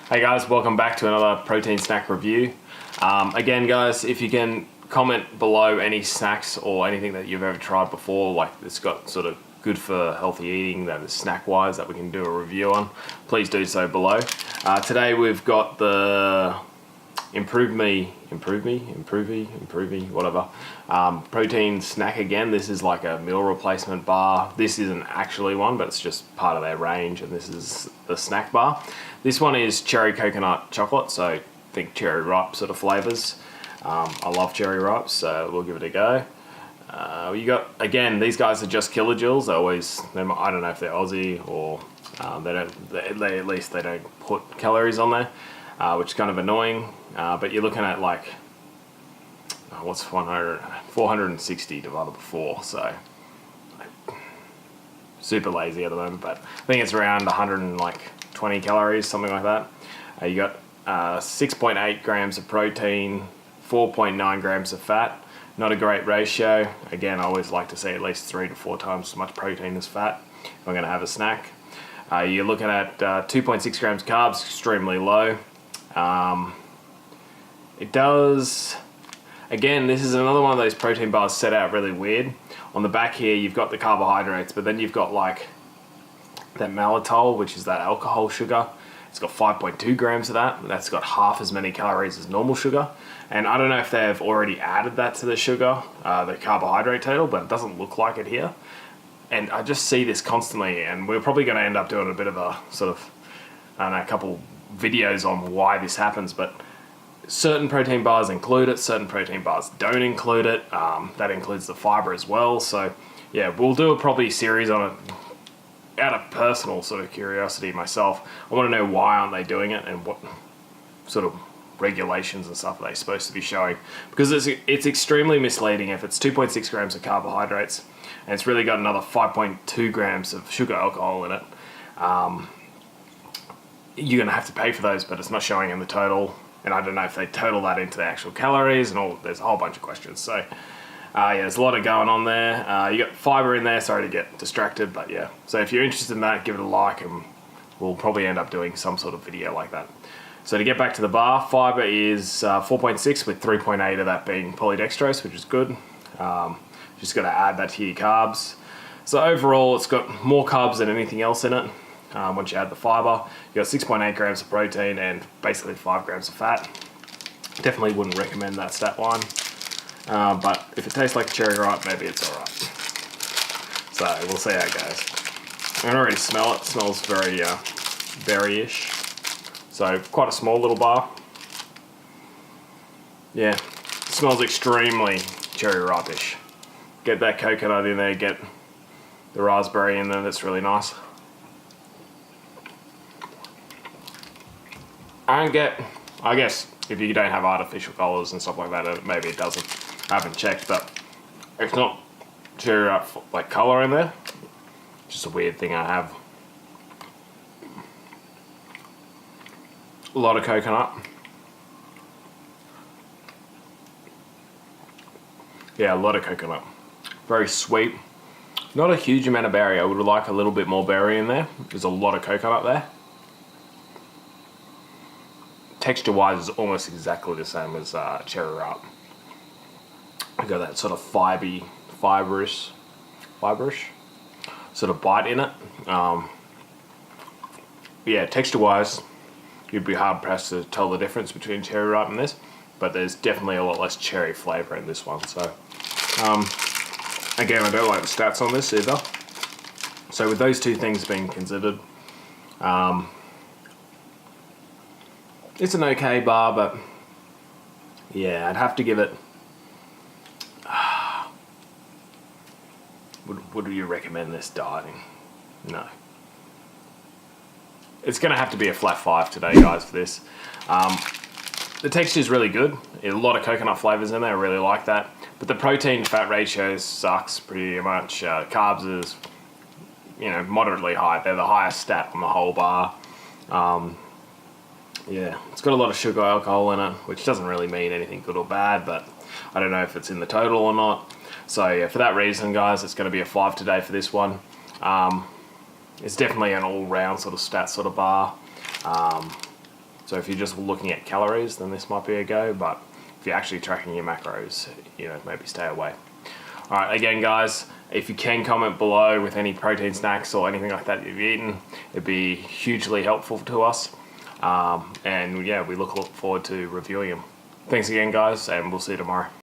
Hey guys, welcome back to another protein snack review. Again guys, if you can comment below any snacks or anything that you've ever tried before, like it's got sort of good for healthy eating that is snack wise that we can do a review on, please do so below. Today we've got the Impromy, whatever, protein snack again. This is like a meal replacement bar. This isn't actually one, but it's just part of their range, and this is the snack bar. This one is cherry coconut chocolate, so think cherry ripe sort of flavors. I love cherry ripe, so we'll give it a go. You got, again, these guys are just kilojoules. I don't know if they're Aussie or at least they don't put calories on there, which is kind of annoying. But you're looking at like, what's 460 divided by 4, so super lazy at the moment, but I think it's around 120 calories, something like that. You got 6.8 grams of protein, 4.9 grams of fat. Not a great ratio. Again, I always like to see at least 3 to 4 times as much protein as fat if I'm going to have a snack. You're looking at 2.6 grams of carbs, extremely low. It does, again, this is another one of those protein bars set out really weird. On the back here, you've got the carbohydrates, but then you've got like that maltitol, which is that alcohol sugar. It's got 5.2 grams of that. That's got half as many calories as normal sugar. And I don't know if they've already added that to the sugar, the carbohydrate total, but it doesn't look like it here. And I just see this constantly, and we're probably going to end up doing a bit of a sort of, I don't know, a couple videos on why this happens, but certain protein bars include it, certain protein bars don't include it. That includes the fiber as well. So yeah, we'll do a probably series on it out of personal sort of curiosity myself. I want to know why aren't they doing it and what sort of regulations and stuff are they supposed to be showing, because it's extremely misleading if it's 2.6 grams of carbohydrates and it's really got another 5.2 grams of sugar alcohol in it. You're going to have to pay for those, but it's not showing in the total. And I don't know if they total that into the actual calories and all. There's a whole bunch of questions. So yeah, there's a lot of going on there. You got fiber in there. Sorry to get distracted, but yeah. So if you're interested in that, give it a like, and we'll probably end up doing some sort of video like that. So to get back to the bar, fiber is 4.6 with 3.8 of that being polydextrose, which is good. Just got to add that to your carbs. So overall, it's got more carbs than anything else in it. Once you add the fiber, you got 6.8 grams of protein and basically 5 grams of fat. Definitely wouldn't recommend that stat line, but if it tastes like a cherry ripe, maybe it's alright. So we'll see how it goes. I can already smell it. It smells very berry-ish. So quite a small little bar. Yeah, it smells extremely cherry ripe-ish. Get that coconut in there, get the raspberry in there. That's really nice. I guess if you don't have artificial colours and stuff like that, maybe it doesn't. I haven't checked, but it's not cherry ripe like colour in there. Just a weird thing I have. A lot of coconut. Yeah, a lot of coconut. Very sweet. Not a huge amount of berry. I would like a little bit more berry in there. There's a lot of coconut there. Texture-wise is almost exactly the same as cherry ripe. I got that sort of fiberish sort of bite in it. Yeah, texture-wise, you'd be hard-pressed to tell the difference between cherry ripe and this, but there's definitely a lot less cherry flavour in this one. So, again, I don't like the stats on this either. So with those two things being considered, it's an okay bar, but yeah, I'd have to give it. Would you recommend this dieting? No. It's going to have to be a flat 5 today, guys, for this. The texture is really good. A lot of coconut flavors in there. I really like that. But the protein-fat ratio sucks pretty much. Carbs is, moderately high. They're the highest stat on the whole bar. Yeah, it's got a lot of sugar alcohol in it, which doesn't really mean anything good or bad, but I don't know if it's in the total or not. So yeah, for that reason, guys, it's going to be a 5 today for this one. It's definitely an all-round sort of stat sort of bar. So if you're just looking at calories, then this might be a go, but if you're actually tracking your macros, you know, maybe stay away. All right, again, guys, if you can comment below with any protein snacks or anything like that you've eaten, it'd be hugely helpful to us. And yeah, we look forward to reviewing them. Thanks again, guys, and we'll see you tomorrow.